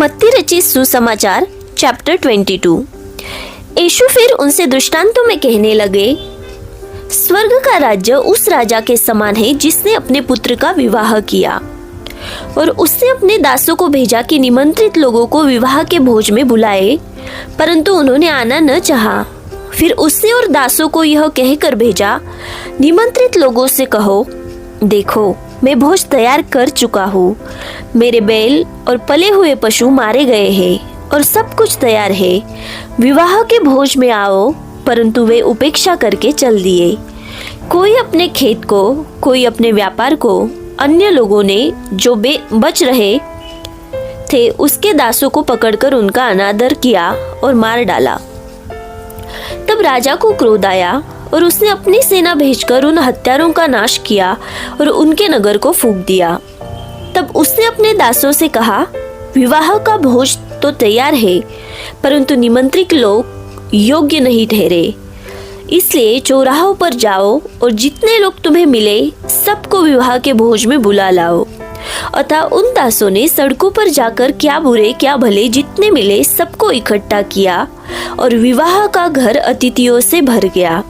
मत्ती रचित सुसमाचार चैप्टर 22। यीशु फिर उनसे दृष्टांतों में कहने लगे, स्वर्ग का राज्य उस राजा के समान है जिसने अपने पुत्र का विवाह किया। और उसने अपने दासों को भेजा कि निमंत्रित लोगों को विवाह के भोज में बुलाए, परंतु उन्होंने आना न चाहा। फिर उसने और दासों को यह कहकर भेजा, निमंत्रित लोगों से कहो, देखो मैं भोज तैयार कर चुका हूँ। मेरे बैल और पले हुए पशु मारे गए हैं और सब कुछ तैयार है। विवाह के भोज में आओ। परंतु वे उपेक्षा करके चल दिए। कोई अपने खेत को, कोई अपने व्यापार को। अन्य लोगों ने जो बच रहे थे उसके दासों को पकड़कर उनका अनादर किया और मार डाला। तब राजा को क्रोध आया और उसने अपनी सेना भेजकर उन हत्यारों का नाश किया और उनके नगर को फूंक दिया। तब उसने अपने दासों से कहा, विवाह का भोज तो तैयार है, परंतु निमंत्रित लोग योग्य नहीं ठहरे। इसलिए चौराहों पर जाओ और जितने लोग तुम्हें मिले सबको विवाह के भोज में बुला लाओ। अतः उन दासों ने सड़कों पर जाकर क्या बुरे क्या भले जितने मिले सबको इकट्ठा किया और विवाह का घर अतिथियों से भर गया।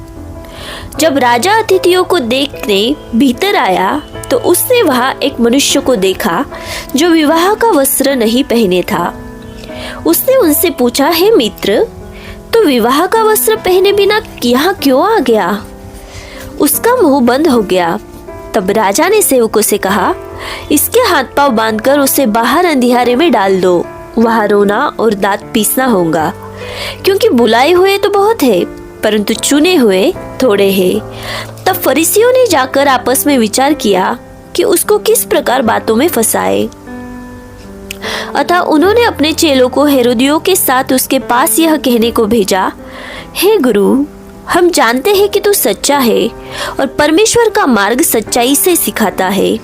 जब राजा अतिथियों को देखने भीतर आया तो उसने वहां एक मनुष्य को देखा जो विवाह का वस्त्र नहीं पहने था। उसने उनसे पूछा, हे मित्र, तो विवाह का वस्त्र पहने बिना यहाँ क्यों आ गया? उसका मुंह बंद हो गया। तब राजा ने सेवकों से कहा, इसके हाथ पांव बांधकर उसे बाहर अंधियारे में डाल दो। वहां रोना और दांत पीसना होगा, क्योंकि बुलाए हुए तो बहुत है, परंतु चुने हुए थोड़े हैं। तब फरीसियों ने जाकर आपस में विचार किया कि उसको किस प्रकार बातों में फंसाए। अतः उन्होंने अपने चेलों को हेरोदियों के साथ उसके पास यह कहने को भेजा, हे गुरु, हम जानते हैं कि तू सच्चा है और परमेश्वर का मार्ग सच्चाई से सिखाता है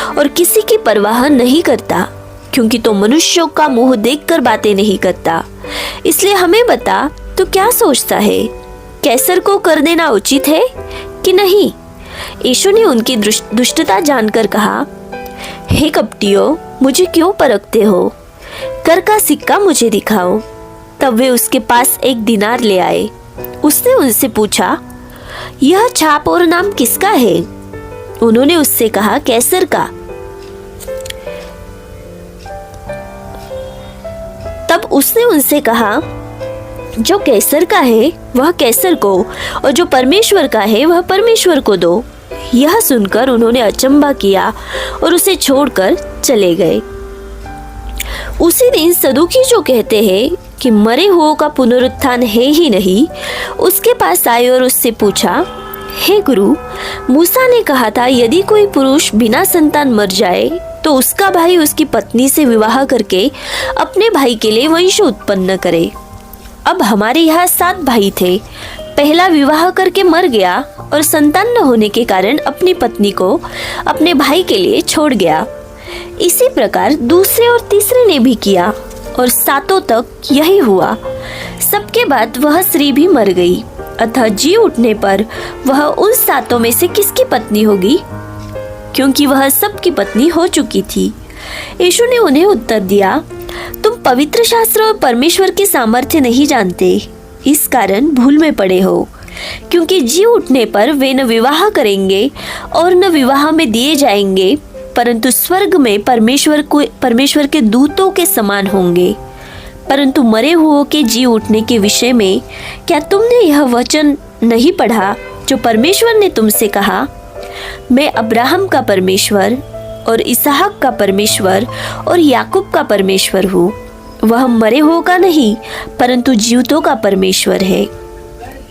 और किसी की परवाह नहीं करता, क्योंकि तो मनुष्यों का मुंह देखकर बातें नहीं करता। इसलिए हमें बता, तू क्या सोचता है? कैसर को कर देना उचित है कि नहीं? यीशु ने उनकी दुष्टता जानकर कहा, हे कपटियों, मुझे क्यों परखते हो? कर का सिक्का मुझे दिखाओ। तब वे उसके पास एक दिनार ले आए। उसने उनसे पूछा, यह छाप और नाम किसका है? उन्होंने उससे कहा, कैसर का। तब उसने उनसे कहा, जो कैसर का है वह कैसर को, और जो परमेश्वर का है वह परमेश्वर को दो। यह सुनकर उन्होंने अचंभा किया और उसे छोड़कर चले गए। उसी दिन सदूकी जो कहते हैं कि मरे हुओं का पुनरुत्थान है ही नहीं, उसके पास आए और उससे पूछा, हे गुरु, मूसा ने कहा था यदि कोई पुरुष बिना संतान मर जाए तो उसका भाई उसकी पत्नी से विवाह करके अपने भाई के लिए वंश उत्पन्न करे। अब हमारे यहाँ 7 भाई थे। पहला विवाह करके मर गया और संतान न होने के कारण अपनी पत्नी को अपने भाई के लिए छोड़ गया। इसी प्रकार दूसरे और तीसरे ने भी किया और 7 तक यही हुआ। सबके बाद वह स्त्री भी मर गई। अतः जी उठने पर वह उन 7 में से किसकी पत्नी होगी, क्योंकि वह सबकी पत्नी हो चुकी थी। यीशु ने उन्हें उत्तर दिया, तुम पवित्र शास्त्र और परमेश्वर के सामर्थ्य नहीं जानते, इस कारण भूल में पड़े हो। क्योंकि जी उठने पर वे न विवाह करेंगे और न विवाह में दिए जाएंगे, परंतु स्वर्ग में परमेश्वर के दूतों के समान होंगे। परंतु मरे हुओं के जी उठने के विषय में क्या तुमने यह वचन नहीं पढ़ा जो परमेश्वर ने तुमसे कहा, मैं अब्राहम का परमेश्वर और इसहाक का परमेश्वर और याकूब का परमेश्वर हूँ। वह मरे हुओं का नहीं, परंतु जीवितों का परमेश्वर है।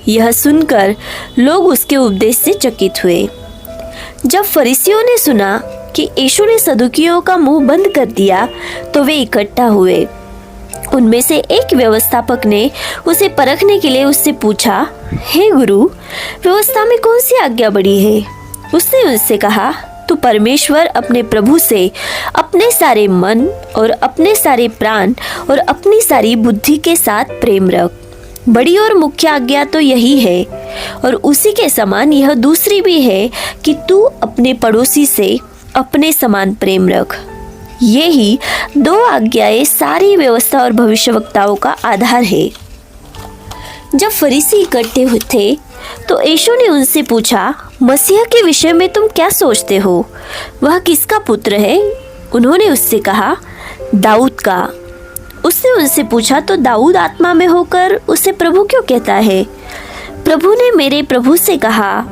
यह सुनकर लोग उसके उपदेश से चकित हुए। जब फरीसियों ने सुना कि यीशु ने सदूकियों का मुंह बंद कर दिया तो वे इकट्ठा हुए। उनमें से एक व्यवस्थापक ने उसे परखने के लिए उससे पूछा, हे गुरु, व्यवस्था में कौन सी आज्ञा बड़ी है? उसने उससे कहा, तू परमेश्वर अपने प्रभु से अपने सारे मन और अपने सारे प्राण और अपनी सारी बुद्धि के साथ प्रेम रख। बड़ी और मुख्य आज्ञा तो यही है, और उसी के समान यह दूसरी भी है कि तू अपने पड़ोसी से अपने समान प्रेम रख। ये ही 2 आज्ञाएं सारी व्यवस्था और भविष्यवक्ताओं का आधार है। जब फरीसी इकट्ठे हुए थे तो यीशु ने उनसे पूछा, मसीह के विषय में तुम क्या सोचते हो? वह किसका पुत्र है? उन्होंने उससे कहा, दाऊद का। उसने उनसे पूछा, तो दाऊद आत्मा में होकर उसे प्रभु क्यों कहता है? प्रभु ने मेरे प्रभु से कहा,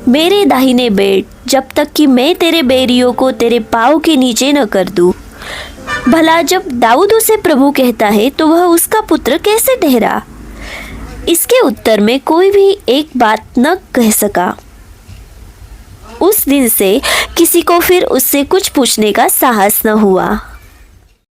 मेरे दाहिने बैठ, जब तक कि मैं तेरे बैरियों को तेरे पाँव के नीचे न कर दूं। भला जब दाऊद उसे प्रभु कहता है तो वह उसका पुत्र कैसे ठहरा? इसके उत्तर में कोई भी एक बात न कह सका। उस दिन से किसी को फिर उससे कुछ पूछने का साहस न हुआ।